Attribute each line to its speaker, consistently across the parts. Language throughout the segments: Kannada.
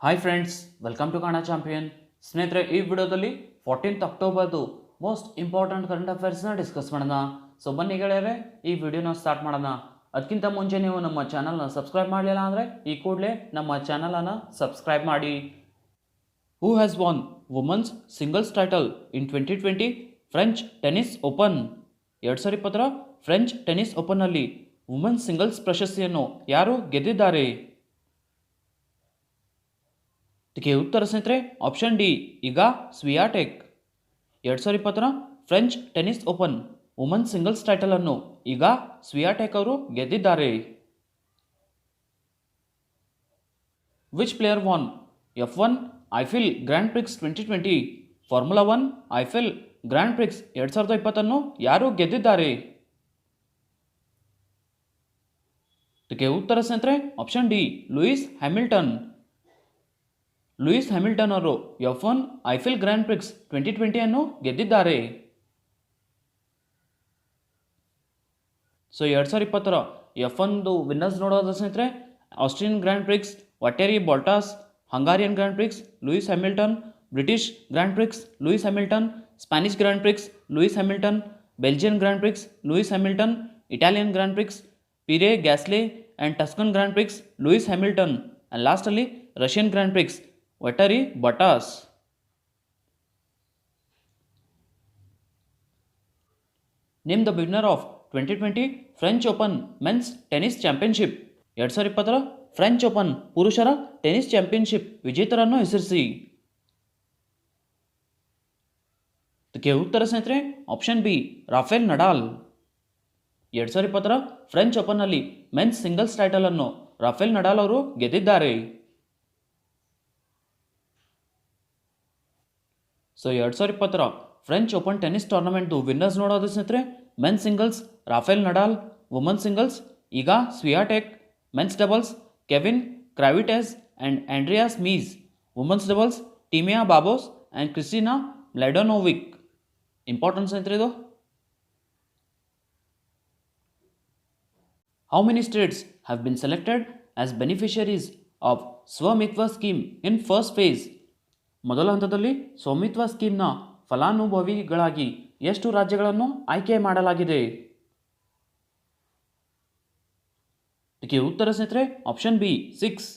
Speaker 1: Hi friends, welcome to Kannada champion. ಸ್ನೇಹಿತರೆ, ಈ ವಿಡಿಯೋದಲ್ಲಿ 14th ಅಕ್ಟೋಬರ್ದು ಮೋಸ್ಟ್ ಇಂಪಾರ್ಟೆಂಟ್ ಕರೆಂಟ್ ಅಫೇರ್ಸ್ನ ಡಿಸ್ಕಸ್ ಮಾಡೋಣ. ಸೊ ಬನ್ನಿ ಗೆಳೆಯರೆ, ಈ ವಿಡಿಯೋನ ಸ್ಟಾರ್ಟ್ ಮಾಡೋಣ. ಅದಕ್ಕಿಂತ ಮುಂಚೆ ನೀವು ನಮ್ಮ ಚಾನಲ್ನ ಸಬ್ಸ್ಕ್ರೈಬ್ ಮಾಡಲಿಲ್ಲ ಅಂದರೆ ಈ ಕೂಡಲೇ ನಮ್ಮ ಚಾನಲನ್ನು ಸಬ್ಸ್ಕ್ರೈಬ್ ಮಾಡಿ. Who has won women's singles title in 2020 French tennis open? 2020 French tennis ಓಪನ್ನಲ್ಲಿ ವುಮನ್ಸ್ ಸಿಂಗಲ್ಸ್ ಪ್ರಶಸ್ತಿಯನ್ನು ಯಾರು ಗೆದ್ದಿದ್ದಾರೆ? ಇದಕ್ಕೆ ಉತ್ತರ ಸ್ನೇಹಿತರೆ option D, Iga Swiatek. 2020 French tennis open women's singles title ಅನ್ನು ಈಗ ಸ್ವಿಯಾಟೆಕ್ ಅವರು ಗೆದ್ದಿದ್ದಾರೆ. Which player won F1 Eifel grand prix 2020? Formula 1 Eifel grand prix 2020 ಯಾರು ಗೆದ್ದಿದ್ದಾರೆ? ಇದಕ್ಕೆ ಉತ್ತರ ಸ್ನೇಹಿತರೆ option D, Lewis Hamilton. Lewis Hamilton ಅವರು F1 ಐಫಿಲ್ ಗ್ರ್ಯಾಂಡ್ ಪ್ರಿಕ್ಸ್ 2020 ಅನ್ನು ಗೆದ್ದಿದ್ದಾರೆ. ಸೊ 2020 F1 ವಿನ್ನರ್ಸ್ ನೋಡೋದು ಸ್ನೇಹಿತರೆ, Austrian grand prix Valtteri Bottas, Hungarian grand prix Lewis Hamilton, British grand prix Lewis Hamilton, Spanish grand prix Lewis Hamilton, Belgian grand prix Lewis Hamilton, Italian grand prix Pierre Gasly and Tuscan grand prix Lewis Hamilton, and lastly Russian grand prix Valtteri Bottas. Name the winner of 2020 French open men's tennis championship. 2020 French open ಪುರುಷರ ಟೆನ್ನಿಸ್ ಚಾಂಪಿಯನ್ಶಿಪ್ ವಿಜೇತರನ್ನು ಹೆಸರಿಸಿ. ಇದಕ್ಕೆ ಉತ್ತರ ಸ್ನೇಹಿತರೆ option B, Rafael Nadal. 2020 French ಓಪನ್ನಲ್ಲಿ ಮೆನ್ಸ್ ಸಿಂಗಲ್ಸ್ ಟೈಟಲ್ ಅನ್ನು ರಾಫೆಲ್ ನಡಾಲ್ ಅವರು ಗೆದ್ದಿದ್ದಾರೆ. ಸೊ 2020 ಫ್ರೆಂಚ್ ಓಪನ್ ಟೆನ್ನಿಸ್ ಟೂರ್ನಮೆಂಟ್ದು ವಿನ್ನರ್ಸ್ ನೋಡೋದು ಸ್ನೇಹಿತರೆ, men singles Rafael Nadal, woman singles ಈಗ Swiatek, men's doubles Kevin Krawietz and Andreas Mies, woman's doubles Timea Babos and Kristina Mladenovic. Important ಸ್ನೇಹಿತರೆ ಇದು. How many states have been selected as beneficiaries of Svamitva scheme in first phase? ಮೊದಲ ಹಂತದಲ್ಲಿ ಸ್ವಾಮಿತ್ವ ಸ್ಕೀಮ್ನ ಫಲಾನುಭವಿಗಳಾಗಿ ಎಷ್ಟು ರಾಜ್ಯಗಳನ್ನು ಆಯ್ಕೆ ಮಾಡಲಾಗಿದೆ? ಇದಕ್ಕೆ ಉತ್ತರ ಸ್ನೇಹಿತರೆ ಆಪ್ಷನ್ ಬಿ, 6.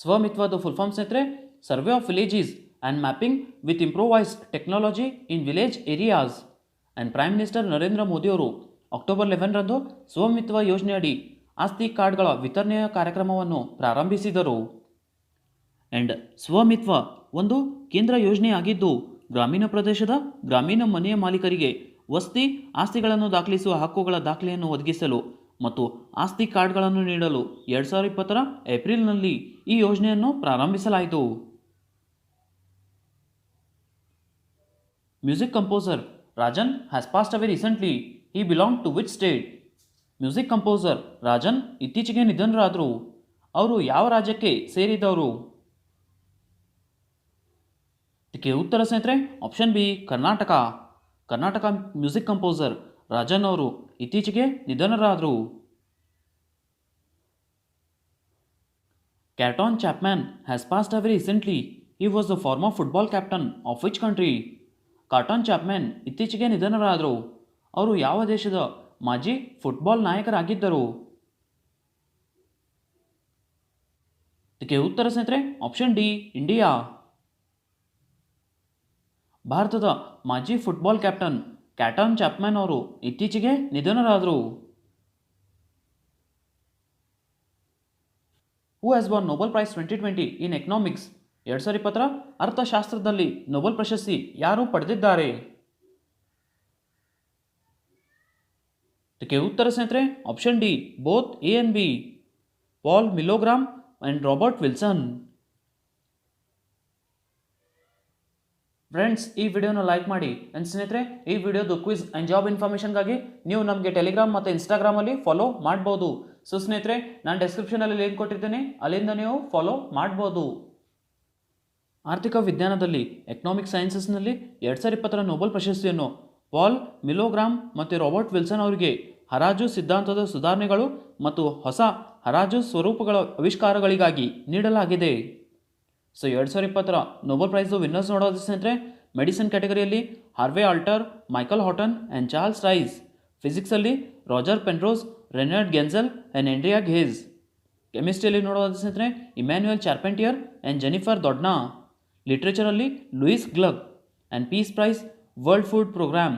Speaker 1: ಸ್ವಮಿತ್ವದ ಫುಲ್ ಫಾರ್ಮ್ ಸ್ನೇಹಿತರೆ survey of villages and mapping with improvised technology in village areas. And prime minister Narendra ಮೋದಿಯವರು ಅಕ್ಟೋಬರ್ 11ರಂದು ಸ್ವಮಿತ್ವ ಯೋಜನೆಯಡಿ ಆಸ್ತಿ ಕಾರ್ಡ್ಗಳ ವಿತರಣೆಯ ಕಾರ್ಯಕ್ರಮವನ್ನು ಪ್ರಾರಂಭಿಸಿದರು. ಆ್ಯಂಡ್ ಸ್ವಮಿತ್ವ ಒಂದು ಕೇಂದ್ರ ಯೋಜನೆಯಾಗಿದ್ದು ಗ್ರಾಮೀಣ ಪ್ರದೇಶದ ಗ್ರಾಮೀಣ ಮನೆಯ ಮಾಲೀಕರಿಗೆ ವಸತಿ ಆಸ್ತಿಗಳನ್ನು ದಾಖಲಿಸುವ ಹಕ್ಕುಗಳ ದಾಖಲೆಯನ್ನು ಒದಗಿಸಲು ಮತ್ತು ಆಸ್ತಿ ಕಾರ್ಡ್ಗಳನ್ನು ನೀಡಲು 2020 ಏಪ್ರಿಲ್ನಲ್ಲಿ ಈ ಯೋಜನೆಯನ್ನು ಪ್ರಾರಂಭಿಸಲಾಯಿತು. Music composer Rajan has passed away recently. He belong to which state? Music composer Rajan ಇತ್ತೀಚೆಗೆ ನಿಧನರಾದರು. ಅವರು ಯಾವ ರಾಜ್ಯಕ್ಕೆ ಸೇರಿದವರು? ಇದಕ್ಕೆ ಉತ್ತರ ಸ್ನೇಹಿತರೆ option B, Karnataka. Karnataka music composer Rajan ಅವರು ಇತ್ತೀಚೆಗೆ ನಿಧನರಾದರು. Carlton Chapman has passed away recently. He was the former football captain of which country? Carlton Chapman ಇತ್ತೀಚೆಗೆ ನಿಧನರಾದರು. ಅವರು ಯಾವ ದೇಶದ ಮಾಜಿ ಫುಟ್ಬಾಲ್ ನಾಯಕರಾಗಿದ್ದರು? ಇದಕ್ಕೆ ಉತ್ತರ ಸ್ನೇಹಿತರೆ ಆಪ್ಷನ್ ಡಿ, ಇಂಡಿಯಾ. ಭಾರತದ ಮಾಜಿ ಫುಟ್ಬಾಲ್ ಕ್ಯಾಪ್ಟನ್ ಕ್ಯಾಟನ್ ಚಾಪ್ಮ್ಯಾನ್ ಅವರು ಇತ್ತೀಚೆಗೆ ನಿಧನರಾದರು. Who has won Nobel prize 2020 in economics? 2020 ಅರ್ಥಶಾಸ್ತ್ರದಲ್ಲಿ ನೊಬೆಲ್ ಪ್ರಶಸ್ತಿ ಯಾರು ಪಡೆದಿದ್ದಾರೆ? ಇದಕ್ಕೆ ಉತ್ತರ ಸ್ನೇಹಿತರೆ option D, both A and B, Paul Milgrom and Robert Wilson. Friends, ಈ ವಿಡಿಯೋನ ಲೈಕ್ ಮಾಡಿ. ಆ್ಯಂಡ್ ಸ್ನೇಹಿತರೆ, ಈ ವಿಡಿಯೋದು ಕ್ವಿಜ್ ಆ್ಯಂಡ್ ಜಾಬ್ ಇನ್ಫಾರ್ಮೇಷನ್ಗಾಗಿ ನೀವು ನಮಗೆ ಟೆಲಿಗ್ರಾಮ್ ಮತ್ತು ಇನ್ಸ್ಟಾಗ್ರಾಮಲ್ಲಿ ಫಾಲೋ ಮಾಡ್ಬೋದು. ಸೊ ಸ್ನೇಹಿತರೆ, ನಾನು ಡಿಸ್ಕ್ರಿಪ್ಷನಲ್ಲಿ ಲಿಂಕ್ ಕೊಟ್ಟಿರ್ತೀನಿ, ಅಲ್ಲಿಂದ ನೀವು ಫಾಲೋ ಮಾಡ್ಬೋದು. ಆರ್ಥಿಕ ವಿಜ್ಞಾನದಲ್ಲಿ ಎಕನಾಮಿಕ್ ಸೈನ್ಸಸ್ನಲ್ಲಿ 2020 ನೊಬೆಲ್ ಪ್ರಶಸ್ತಿಯನ್ನು ಪಾಲ್ ಮಿಲೋಗ್ರಾಮ್ ಮತ್ತು ರಾಬರ್ಟ್ ವಿಲ್ಸನ್ ಅವರಿಗೆ ಹರಾಜು ಸಿದ್ಧಾಂತದ ಸುಧಾರಣೆಗಳು ಮತ್ತು ಹೊಸ ಹರಾಜು ಸ್ವರೂಪಗಳ ಆವಿಷ್ಕಾರಗಳಿಗಾಗಿ ನೀಡಲಾಗಿದೆ. ಸೊ 2020 ನೊಬೆಲ್ ಪ್ರೈಸ್ ವಿನ್ನರ್ಸ್ ನೋಡೋದು ಸ್ನೇಹಿತರೆ, ಮೆಡಿಸಿನ್ ಕ್ಯಾಟಗರಿಯಲ್ಲಿ Harvey Alter, Michael Houghton and Charles Rice. ಫಿಸಿಕ್ಸಲ್ಲಿ Roger Penrose, Reinhard Genzel and Andrea Ghez. ಕೆಮಿಸ್ಟ್ರಿಯಲ್ಲಿ ನೋಡೋದು ಸ್ನೇಹಿತರೆ, Emmanuelle Charpentier and Jennifer Doudna. ಲಿಟ್ರೇಚರಲ್ಲಿ Louise Gluck and peace prize world food programme.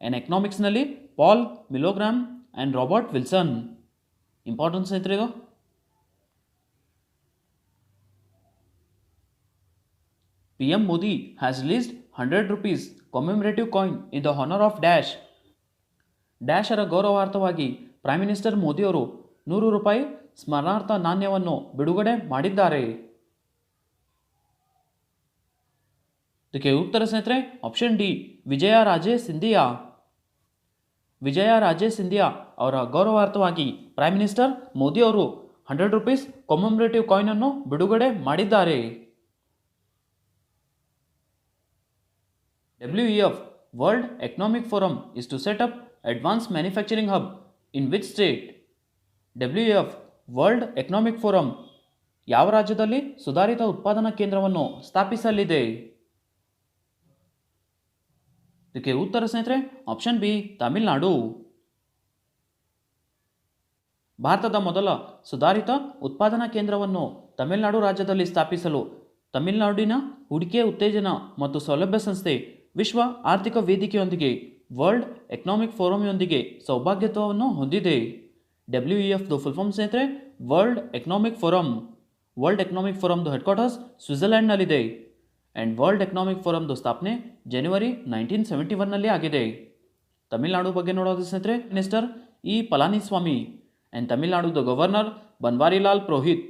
Speaker 1: And ಎಕನಾಮಿಕ್ಸ್ನಲ್ಲಿ Paul Milgrom and Robert Wilson. Importance ಸ್ನೇಹಿತರೆ ಇದು. PM Modi has released 100 rupees commemorative coin in the honor of Dash. ಡ್ಯಾಶರ ಗೌರವಾರ್ಥವಾಗಿ ಪ್ರೈಮ್ ಮಿನಿಸ್ಟರ್ ಮೋದಿಯವರು 100 ರೂಪಾಯಿ ಸ್ಮರಣಾರ್ಥ ನಾಣ್ಯವನ್ನು ಬಿಡುಗಡೆ ಮಾಡಿದ್ದಾರೆ. ಇದಕ್ಕೆ ಉತ್ತರ ಸ್ನೇಹಿತರೆ ಆಪ್ಷನ್ ಡಿ, ವಿಜಯರಾಜೇ ಸಿಂಧಿಯಾ. ವಿಜಯರಾಜೇ ಸಿಂಧಿಯಾ ಅವರ ಗೌರವಾರ್ಥವಾಗಿ ಪ್ರೈಮ್ ಮಿನಿಸ್ಟರ್ ಮೋದಿಯವರು 100 ರೂಪೀಸ್ ಕಾಮೆಮೊರೇಟಿವ್ ಕಾಯಿನ್ ಅನ್ನು ಬಿಡುಗಡೆ ಮಾಡಿದ್ದಾರೆ. WEF World Economic Forum is to set up Advanced Manufacturing Hub in which state? WEF World Economic Forum ಯಾವ ರಾಜ್ಯದಲ್ಲಿ ಸುಧಾರಿತ ಉತ್ಪಾದನಾ ಕೇಂದ್ರವನ್ನು ಸ್ಥಾಪಿಸಲಿದೆ? ಇದಕ್ಕೆ ಉತ್ತರ ಸ್ನೇಹಿತರೆ ಆಪ್ಷನ್ ಬಿ, ತಮಿಳುನಾಡು. ಭಾರತದ ಮೊದಲ ಸುಧಾರಿತ ಉತ್ಪಾದನಾ ಕೇಂದ್ರವನ್ನು ತಮಿಳುನಾಡು ರಾಜ್ಯದಲ್ಲಿ ಸ್ಥಾಪಿಸಲು ತಮಿಳುನಾಡಿನ ಹೂಡಿಕೆ ಉತ್ತೇಜನ ಮತ್ತು ಸೌಲಭ್ಯ ಸಂಸ್ಥೆ ವಿಶ್ವ ಆರ್ಥಿಕ ವೇದಿಕೆಯೊಂದಿಗೆ ವರ್ಲ್ಡ್ ಎಕನಾಮಿಕ್ ಫೋರಮ್ಯೊಂದಿಗೆ ಸೌಭಾಗ್ಯತ್ವವನ್ನು ಹೊಂದಿದೆ. WEF ಫುಲ್ ಫಾರ್ಮ್ ಸ್ನೇಹಿತರೆ world economic forum. World economic ಫೋರಮ್ದು ಹೆಡ್ ಕ್ವಾರ್ಟರ್ಸ್ ಸ್ವಿಟ್ಜರ್ಲ್ಯಾಂಡ್ನಲ್ಲಿದೆ. ಆ್ಯಂಡ್ ವರ್ಲ್ಡ್ ಎಕನಾಮಿಕ್ ಫೋರಮ್ದು ಸ್ಥಾಪನೆ ಜನವರಿ 1971ನಲ್ಲಿ ಆಗಿದೆ. ತಮಿಳುನಾಡು ಬಗ್ಗೆ ನೋಡೋದು ಸ್ನೇಹಿತರೆ, ಮಿನಿಸ್ಟರ್ ಇ ಪಳನಿಸ್ವಾಮಿ ಆ್ಯಂಡ್ ತಮಿಳುನಾಡುದ governor Banwarilal Purohit.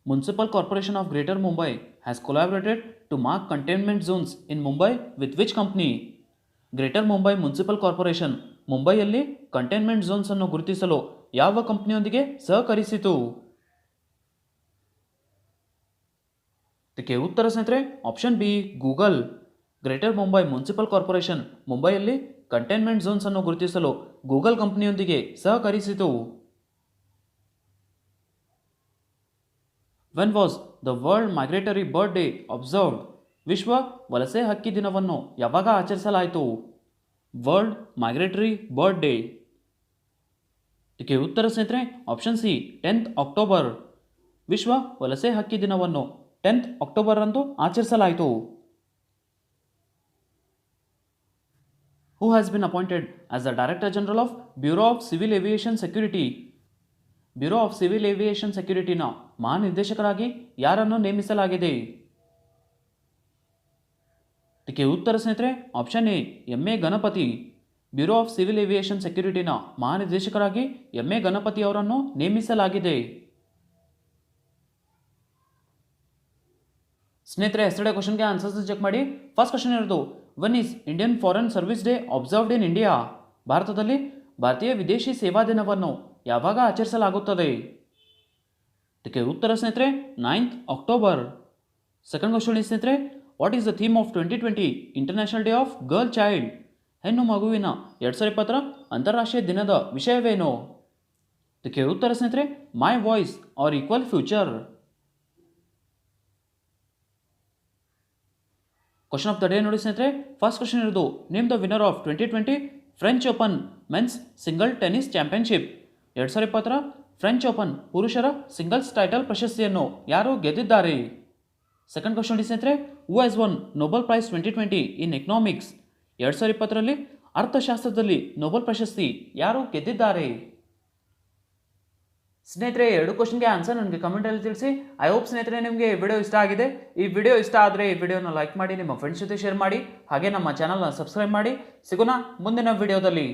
Speaker 1: Municipal Corporation of Greater Mumbai has collaborated to mark containment zones in Mumbai with which company? Greater Mumbai municipal corporation ಮುಂಬೈಯಲ್ಲಿ ಕಂಟೈನ್ಮೆಂಟ್ ಝೋನ್ಸ್ ಅನ್ನು ಗುರುತಿಸಲು ಯಾವ ಕಂಪನಿಯೊಂದಿಗೆ ಸಹಕರಿಸಿತು? ಇದಕ್ಕೆ ಉತ್ತರ ಸ್ನೇಹಿತರೆ option B, Google. Greater Mumbai municipal corporation ಮುಂಬೈಯಲ್ಲಿ ಕಂಟೈನ್ಮೆಂಟ್ ಝೋನ್ಸ್ ಅನ್ನು ಗುರುತಿಸಲು Google ಕಂಪನಿಯೊಂದಿಗೆ ಸಹಕರಿಸಿತು. When was the World Migratory Bird Day observed? ವಿಶ್ವ ವಲಸೆ ಹಕ್ಕಿ ದಿನವನ್ನು ಯಾವಾಗ ಆಚರಿಸಲಾಯಿತು? World migratory bird day. ಇದಕ್ಕೆ ಉತ್ತರ ಸ್ನೇಹಿತರೆ ಆಪ್ಷನ್ ಸಿ, 10th ಅಕ್ಟೋಬರ್. ವಿಶ್ವ ವಲಸೆ ಹಕ್ಕಿ ದಿನವನ್ನು 10th ಅಕ್ಟೋಬರ್ ರಂದು ಆಚರಿಸಲಾಯಿತು. Who has been appointed as the Director General of Bureau of Civil Aviation Security? Bureau of civil aviation ಸೆಕ್ಯೂರಿಟಿನ ಮಹಾನಿರ್ದೇಶಕರಾಗಿ ಯಾರನ್ನು ನೇಮಿಸಲಾಗಿದೆ? ಇದಕ್ಕೆ ಉತ್ತರ ಸ್ನೇಹಿತರೆ option A, M A. Ganapathi. Bureau of civil aviation ಸೆಕ್ಯೂರಿಟಿನ ಮಹಾನಿರ್ದೇಶಕರಾಗಿ ಎಂ.ಎ. ಗಣಪತಿ ಅವರನ್ನು ನೇಮಿಸಲಾಗಿದೆ. ಸ್ನೇಹಿತರೆ ಎಸ್ಟರ್ಡೇ ಕ್ವಶನ್ಗೆ ಆನ್ಸರ್ಸ್ ಚೆಕ್ ಮಾಡಿ. ಫಸ್ಟ್ ಕ್ವಶನ್ ಇರೋದು, when is Indian foreign service day observed in India? ಭಾರತದಲ್ಲಿ ಭಾರತೀಯ ವಿದೇಶಿ ಸೇವಾ ದಿನವನ್ನು ಯಾವಾಗ ಆಚರಿಸಲಾಗುತ್ತದೆ? ಇದಕ್ಕೆ ಉತ್ತರ ಸ್ನೇಹಿತರೆ 9th ಅಕ್ಟೋಬರ್. ಸೆಕೆಂಡ್ ಕ್ವಶನ್ ಸ್ನೇಹಿತರೆ, what is the theme of 2020 international day of girl child? ಹೆಣ್ಣು ಮಗುವಿನ 2020 ಅಂತಾರಾಷ್ಟ್ರೀಯ ದಿನದ ವಿಷಯವೇನು? ಇದಕ್ಕೆ ಉತ್ತರ ಸ್ನೇಹಿತರೆ my voice our equal future. Question of the day ನೋಡಿ ಸ್ನೇಹಿತರೆ, ಫಸ್ಟ್ ಕ್ವಶನ್ ಇರೋದು, name the winner of 2020 French open men's single tennis championship. 2020 French open ಪುರುಷರ ಸಿಂಗಲ್ಸ್ ಟೈಟಲ್ ಪ್ರಶಸ್ತಿಯನ್ನು ಯಾರು ಗೆದ್ದಿದ್ದಾರೆ? ಸೆಕೆಂಡ್ ಕ್ವಶನ್ ಸ್ನೇಹಿತರೆ, who has won Nobel prize 2020 in economics? 2020 ಅರ್ಥಶಾಸ್ತ್ರದಲ್ಲಿ ನೊಬೆಲ್ ಪ್ರಶಸ್ತಿ ಯಾರು ಗೆದ್ದಿದ್ದಾರೆ? ಸ್ನೇಹಿತರೆ ಎರಡು ಕ್ವಶನ್ಗೆ ಆನ್ಸರ್ ನನಗೆ ಕಮೆಂಟಲ್ಲಿ ತಿಳಿಸಿ. ಐ ಹೋಪ್ ಸ್ನೇಹಿತರೆ ನಿಮಗೆ ಈ ವಿಡಿಯೋ ಇಷ್ಟ ಆಗಿದೆ. ಈ ವಿಡಿಯೋ ಇಷ್ಟ ಆದರೆ ಈ ವಿಡಿಯೋನ ಲೈಕ್ ಮಾಡಿ, ನಿಮ್ಮ ಫ್ರೆಂಡ್ಸ್ ಜೊತೆ ಶೇರ್ ಮಾಡಿ, ಹಾಗೆ ನಮ್ಮ ಚಾನಲ್ನ ಸಬ್ಸ್ಕ್ರೈಬ್ ಮಾಡಿ. ಸಿಗೋಣ ಮುಂದಿನ ವಿಡಿಯೋದಲ್ಲಿ.